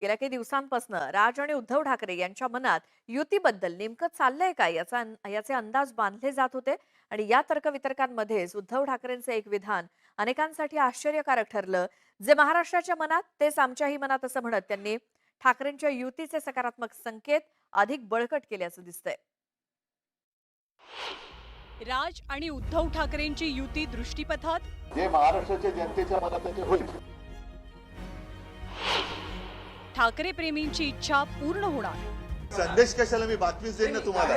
गेल्या काही दिवसांपासून राज आणि उद्धव ठाकरे यांच्या मनात युतीबद्दल नेमकं चाललंय काय याचे अंदाज बांधले जात होते. आणि या तर्कवितर्कांमध्येच उद्धव ठाकरेंचं एक विधान अनेकांसाठी आश्चर्यकारक ठरलं. जे महाराष्ट्राच्या मनात तेच आमच्याही मनात असं म्हणत त्यांनी ठाकरेंच्या युतीचे सकारात्मक संकेत अधिक बळकट केल्याचं दिसतंय. राज आणि उद्धव ठाकरेंची युती दृष्टीपथात, जे महाराष्ट्राच्या जनतेच्या मनात आहे ते होईल. ठाकरे प्रेमींची इच्छा पूर्ण होणार. संदेश कशाला, मी बातमीच देईन ना तुम्हाला.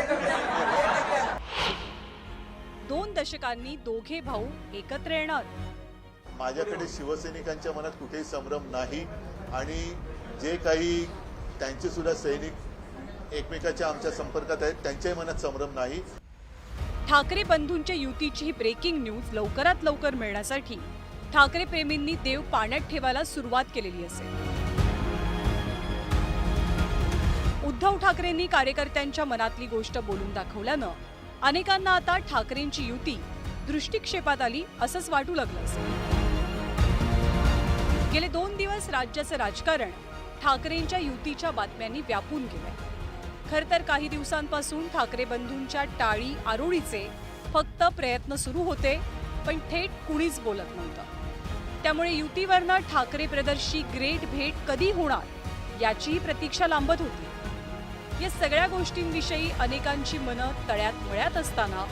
2 दशकांनी दोघे भाऊ एकत्र येणार. माझ्याकडे शिवसैनिकांच्या मनात कुठेही संभ्रम नाही आणि जे काही त्यांचे सुद्धा सैनिक एकमेकाच्या आमच्या संपर्कात आहेत त्यांच्याही मनात संभ्रम नाही. ठाकरे बंधूंच्या युतीची ही ब्रेकिंग न्यूज लवकरात लवकर मिळण्यासाठी ठाकरे प्रेमींनी देव पाण्यात ठेवायला सुरुवात केलेली असेल. उद्धव ठाकरेंनी कार्यकर्त्यांच्या मनातली गोष्ट बोलून दाखवल्यानं अनेकांना आता ठाकरेंची युती दृष्टिक्षेपात आली असंच वाटू लागलं असेल. गेले 2 दिवस राज्याचं राजकारण ठाकरेंच्या युतीच्या बातम्यांनी व्यापून गेलंय. खर तर काही दिवसांपासून ठाकरे बंधूंच्या टाळी आरोळीचे फक्त प्रयत्न सुरू होते, पण थेट कुणीच बोलत नव्हतं. त्यामुळे युतीवरनं ठाकरे ब्रदर्सची ग्रेट भेट कधी होणार याचीही प्रतीक्षा लांबत होती. या सगळ्या गोष्टींविषयी अनेकांची मनं तळ्यात मळ्यात असताना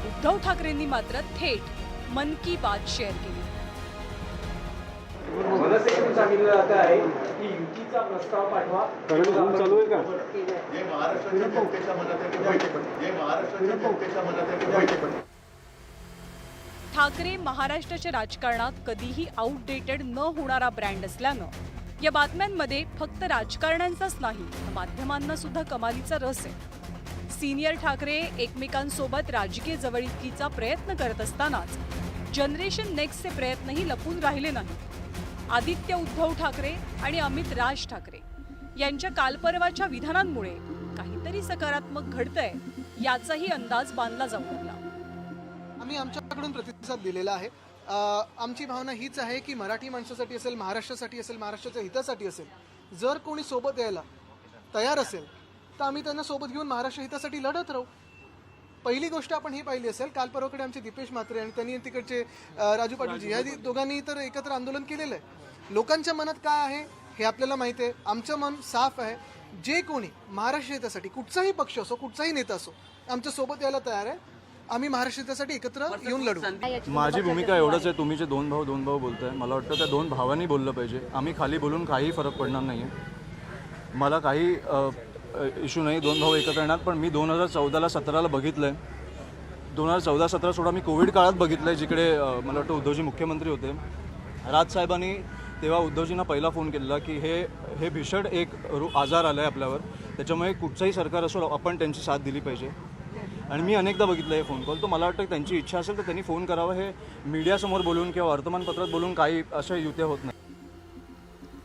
उद्धव ठाकरेंनी मात्र थेट मन की बात शेअर केली. मनसेकडून सांगितलं जात आहे की युतीचा प्रस्ताव पाठवा. चालू आहे का? जे महाराष्ट्राच्या जनतेच्या मनात आहे ते होईल. जे महाराष्ट्राच्या जनतेच्या मनात आहे ते होईल. ठाकरे महाराष्ट्राच्या राजकारणात कधीही आउटडेटेड न होणारा ब्रँड असल्यानं या बातम्यांमध्ये फक्त राजकारण्यांचाच नाही तर माध्यमांना सुद्धा कमालीचा रस आहे. सिनियर ठाकरे एकमेकांसोबत राजकीय जवळीकीचा प्रयत्न करत असतानाच जनरेशन नेक्स्टचे प्रयत्नही लपून राहिले नाही. आदित्य उद्धव ठाकरे आणि अमित राज ठाकरे यांच्या कालपर्वाच्या विधानांमुळे काहीतरी सकारात्मक घडतंय याचाही अंदाज बांधला जाऊ लागला. आम्ही आमच्याकडून प्रतिसाद दिलेला आहे. आमची भावना हीच आहे की मराठी माणसासाठी असेल, महाराष्ट्रासाठी असेल, महाराष्ट्राच्या हितासाठी असेल, जर कोणी सोबत यायला तयार असेल तर आम्ही त्यांना सोबत घेऊन महाराष्ट्र हितासाठी लढत राहू. पहिली गोष्ट आपण ही पाहिली असेल, काल परवाकडे आमचे दीपेश म्हात्रे आणि त्यांनी तिकडचे राजू पाटीलजी या दोघांनी तर एकत्र आंदोलन केलेलं आहे. लोकांच्या मनात काय आहे हे आपल्याला माहिती आहे. आमचं मन साफ आहे. जे कोणी महाराष्ट्र हितासाठी कुठचाही पक्ष असो, कुठचाही नेता असो, आमच्या सोबत यायला तयार आहे. आम्ही महाराष्ट्र हितासाठी एकत्र येऊन लढू. माझी भूमिका एवढंच आहे. तुम्ही जे दोन भाऊ बोलताय, मला वाटतं त्या 2 भावांनी बोललं पाहिजे. आम्ही खाली बोलून काही फरक पडणार नाही आहे. मला काही इश्यू नाही 2 भाऊ एकत्र येणार. पण मी 2014ला 17ला बघितलं आहे. 2014-17 सोडा मी कोविड काळात बघितलं आहे, जिकडे मला वाटतं उद्धवजी मुख्यमंत्री होते. राजसाहेबांनी तेव्हा उद्धवजींना पहिला फोन केलेला की हे भीषण एक आजार आला आहे आपल्यावर, त्याच्यामुळे कुठचंही सरकार असो आपण त्यांची साथ दिली पाहिजे. आणि मी अनेकदा बघितलं हे फोन कॉल. तो मला वाटतं त्यांची इच्छा असेल तर त्यांनी फोन करावा. हे मीडियासमोर बोलून किंवा वर्तमानपत्रात बोलून काही अशा युत्या होत नाही.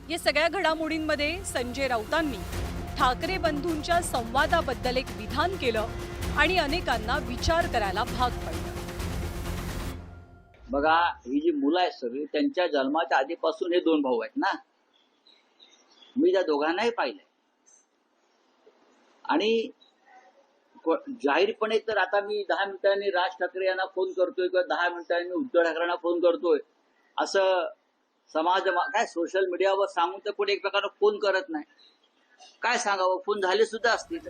या सगळ्या घडामोडींमध्ये संजय राऊतांनी ठाकरे बंधूंच्या संवादाबद्दल एक विधान केलं आणि अनेकांना विचार करायला भाग पडलं. बघा, ही जी मुलं आहेत सगळी त्यांच्या जन्माच्या आधीपासून हे 2 भाऊ आहेत ना. मी त्या दोघांनाही पाहिलंय आणि जाहीरपणे तर आता मी 10 मिनिटांनी राज ठाकरे यांना फोन करतोय किंवा 10 मिनिटांनी उद्धव ठाकरेंना फोन करतोय असं काय सोशल मीडियावर सांगून तर पुढे एकमेकांना फोन करत नाही. काय सांगावं, फोन झाले सुद्धा असतील.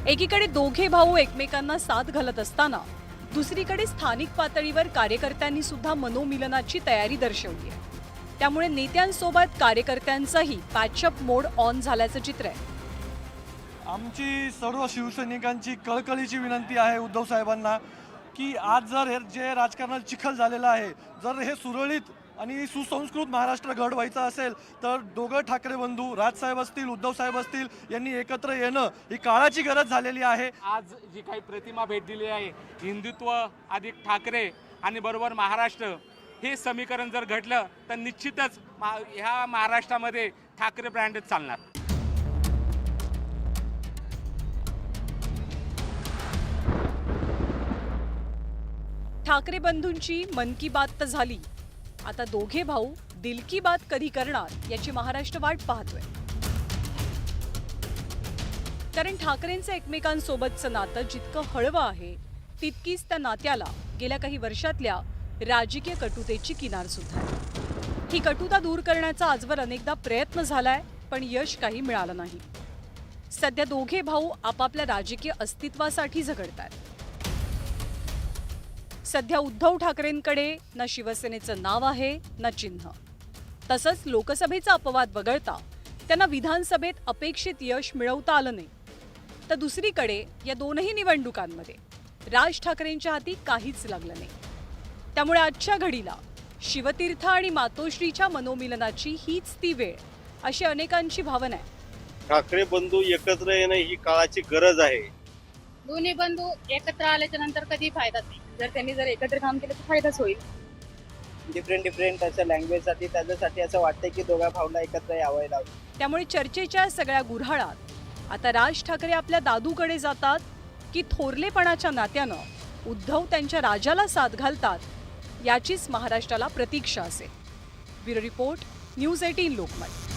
एकीकडे दोघे भाऊ एकमेकांना साथ घालत असताना दुसरीकडे स्थानिक पातळीवर कार्यकर्त्यांनी सुद्धा मनोमिलनाची तयारी दर्शवली आहे. त्यामुळे नेत्यांसोबत कार्यकर्त्यांचाही पॅचअप मोड ऑन झाल्याचं चित्र आहे. आमची सर्व शिवसैनिकांची कळकळीची विनंती आहे उद्धव साहेबांना की आज जर हे जे राजकारणात चिखल झालेलं आहे, जर हे सुरळीत आणि सुसंस्कृत महाराष्ट्र घडवायचा असेल तर दोघं ठाकरे बंधू राजसाहेब असतील, उद्धव साहेब असतील यांनी एकत्र येणं ही काळाची गरज झालेली आहे. आज जी काही प्रतिमा भेट दिली आहे, हिंदुत्व अधिक ठाकरे आणि बरोबर महाराष्ट्र, हे समीकरण जर घडलं तर निश्चितच ह्या महाराष्ट्रामध्ये ठाकरे ब्रँडच चालणार. ठाकरे बंधूंची मन की बात तर झाली, आता दोघे भाऊ दिल की बात कधी करणार याची महाराष्ट्र वाट पाहतोय. कारण ठाकरेंचं एकमेकांसोबतचं नातं जितकं हळवं आहे तितकीच त्या नात्याला गेल्या काही वर्षातल्या राजकीय कटुतेची किनार सुद्धा आहे. ही कटुता दूर करण्याचा आजवर अनेकदा प्रयत्न झालाय, पण यश काही मिळालं नाही. सध्या दोघे भाऊ आपापल्या राजकीय अस्तित्वासाठी झगडतात. सध्या उद्धव ठाकरेंकडे ना शिवसेनेचं नाव आहे ना चिन्ह. तसंच लोकसभेचा अपवाद वगळता त्यांना विधानसभेत अपेक्षित यश मिळवता आलं नाही. तर दुसरीकडे या दोनही निवडणुकांमध्ये राज ठाकरेंच्या हाती काहीच लागलं नाही. त्यामुळे आजच्या घडीला शिवतीर्थ आणि मातोश्रीच्या मनोमिलनाची हीच ती वेळ, अशी अनेकांची भावना आहे. ठाकरे बंधू एकत्र येणं ही काळाची गरज आहे. दोन्ही बंधू एकत्र आल्याच्या नंतर कधी फायदाच नाही. जर एकत्र काम केलं तर फायदाच होईल. डिफरंट असं लँग्वेजसाठी त्याच्यासाठी असं वाटतंय की दोघा भावना एकत्र यावं लावलं. त्यामुळे चर्चेच्या सगळ्या गुऱ्हाळात आता राज ठाकरे आपल्या दादूकडे जातात की थोरलेपणाच्या नात्यानं उद्धव त्यांच्या राजाला साथ घालतात, याचीच महाराष्ट्राला प्रतीक्षा असेल. Bureau report, news 18 Lokmat.